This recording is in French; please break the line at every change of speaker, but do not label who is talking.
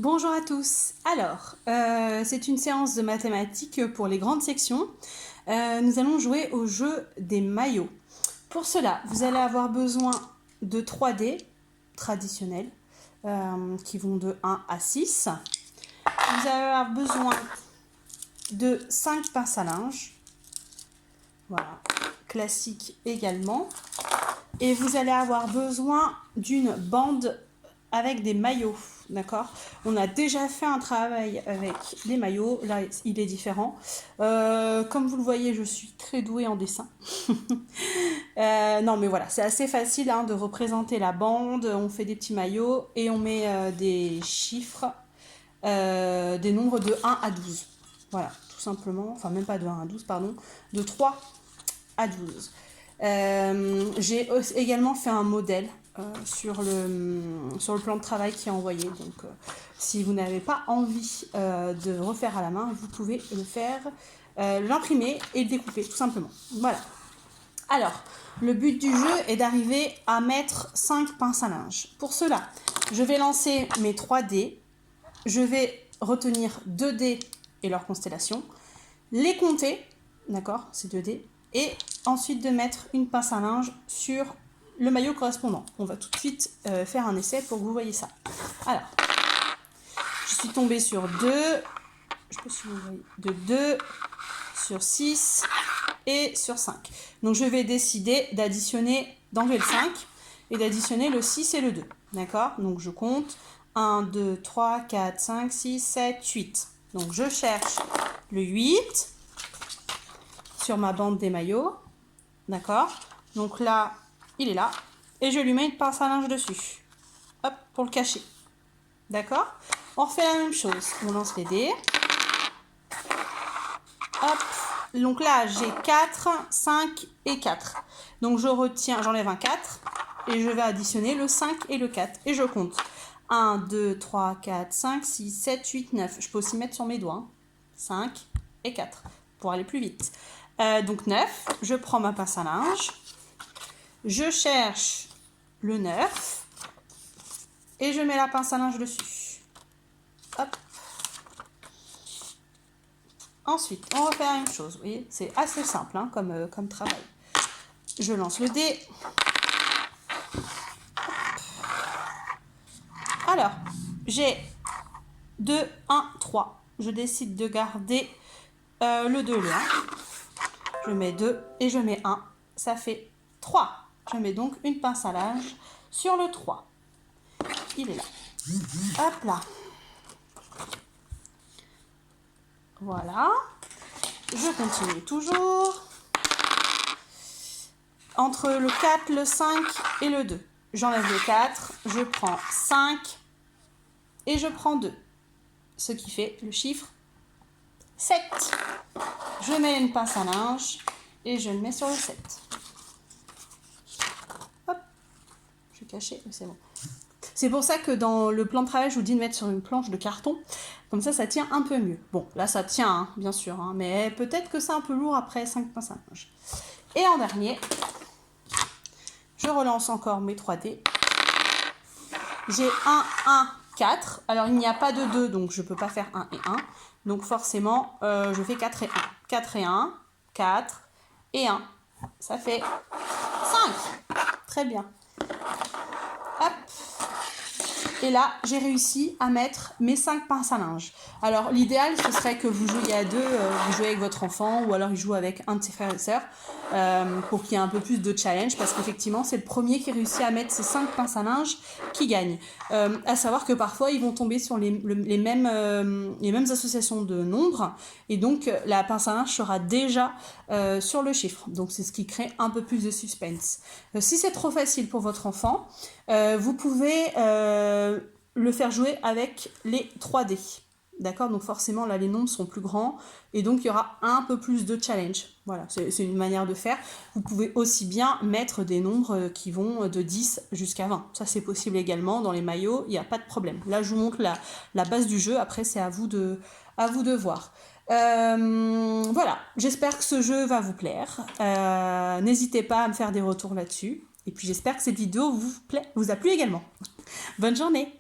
Bonjour à tous. Alors, c'est une séance de mathématiques pour les grandes sections. Nous allons jouer au jeu des maillots. Pour cela, vous allez avoir besoin de 3 dés traditionnels qui vont de 1 à 6. Vous allez avoir besoin de 5 pinces à linge. Voilà, classique également. Et vous allez avoir besoin d'une bande avec des maillots, d'accord? On a déjà fait un travail avec les maillots, là il est différent. Comme vous le voyez, je suis très douée en dessin. Non mais voilà, c'est assez facile de représenter la bande. On fait des petits maillots et on met des chiffres, des nombres de 1 à 12. Voilà, tout simplement, enfin même pas de 1 à 12, pardon, de 3 à 12. J'ai également fait un modèle sur le plan de travail qui est envoyé. Donc, si vous n'avez pas envie de refaire à la main, vous pouvez le faire, l'imprimer et le découper, tout simplement. Voilà. Alors, le but du jeu est d'arriver à mettre 5 pinces à linge. Pour cela, je vais lancer mes 3 dés. Je vais retenir 2 dés et leur constellation. Les compter, d'accord, ces 2 dés. Et ensuite de mettre une pince à linge sur le maillot correspondant. On va tout de suite faire un essai pour que vous voyez ça. Alors, je suis tombée sur 2, je sais pas si vous voyez, de 2, sur 6 et sur 5. Donc je vais décider d'additionner, d'enlever le 5 et d'additionner le 6 et le 2. D'accord? Donc je compte 1, 2, 3, 4, 5, 6, 7, 8. Donc je cherche le 8 sur ma bande des maillots. D'accord? Donc là, il est là. Et je lui mets une pince à linge dessus. Hop, pour le cacher. D'accord? On refait la même chose. On lance les dés. Hop. Donc là, j'ai 4, 5 et 4. Donc je retiens, j'enlève un 4. Et je vais additionner le 5 et le 4. Et je compte. 1, 2, 3, 4, 5, 6, 7, 8, 9. Je peux aussi mettre sur mes doigts. 5 et 4. Pour aller plus vite. Donc 9. Je prends ma pince à linge. Je cherche le 9 et je mets la pince à linge dessus. Hop. Ensuite, on va faire la même chose. Vous voyez, c'est assez simple comme travail. Je lance le dé. Alors, j'ai 2, 1, 3. Je décide de garder le 2 et le 1. Je mets 2 et je mets 1. Ça fait 3. Je mets donc une pince à linge sur le 3. Il est là. Hop là. Voilà. Je continue toujours. Entre le 4, le 5 et le 2. J'enlève le 4. Je prends 5 et je prends 2. Ce qui fait le chiffre 7. Je mets une pince à linge et je le mets sur le 7. Hop. Je vais cacher, c'est bon. C'est pour ça que dans le plan de travail, je vous dis de mettre sur une planche de carton. Comme ça tient un peu mieux. Bon, là, ça tient, bien sûr. Mais peut-être que c'est un peu lourd après 5 pinces à linge. Et en dernier, je relance encore mes 3 dés. J'ai 1, 1, 4. Alors, il n'y a pas de 2, donc je ne peux pas faire 1 et 1. Donc, forcément, je fais 4 et 1. 4 et 1, 4 et 1. Ça fait 5. Très bien. Hop. Et là, j'ai réussi à mettre mes 5 pinces à linge. Alors, l'idéal, ce serait que vous jouiez à 2, vous jouez avec votre enfant, ou alors il joue avec un de ses frères et sœurs, pour qu'il y ait un peu plus de challenge, parce qu'effectivement, c'est le premier qui réussit à mettre ces 5 pinces à linge qui gagne. À savoir que parfois, ils vont tomber sur les mêmes associations de nombres, et donc la pince à linge sera déjà sur le chiffre. Donc, c'est ce qui crée un peu plus de suspense. Si c'est trop facile pour votre enfant, vous pouvez le faire jouer avec les 3D. D'accord? Donc forcément, là, les nombres sont plus grands et donc il y aura un peu plus de challenge. Voilà, c'est une manière de faire. Vous pouvez aussi bien mettre des nombres qui vont de 10 jusqu'à 20. Ça, c'est possible également dans les maillots, il n'y a pas de problème. Là, je vous montre la base du jeu. Après, c'est à vous de voir. Voilà, j'espère que ce jeu va vous plaire. N'hésitez pas à me faire des retours là-dessus. Et puis j'espère que cette vidéo vous a plu également. Bonne journée!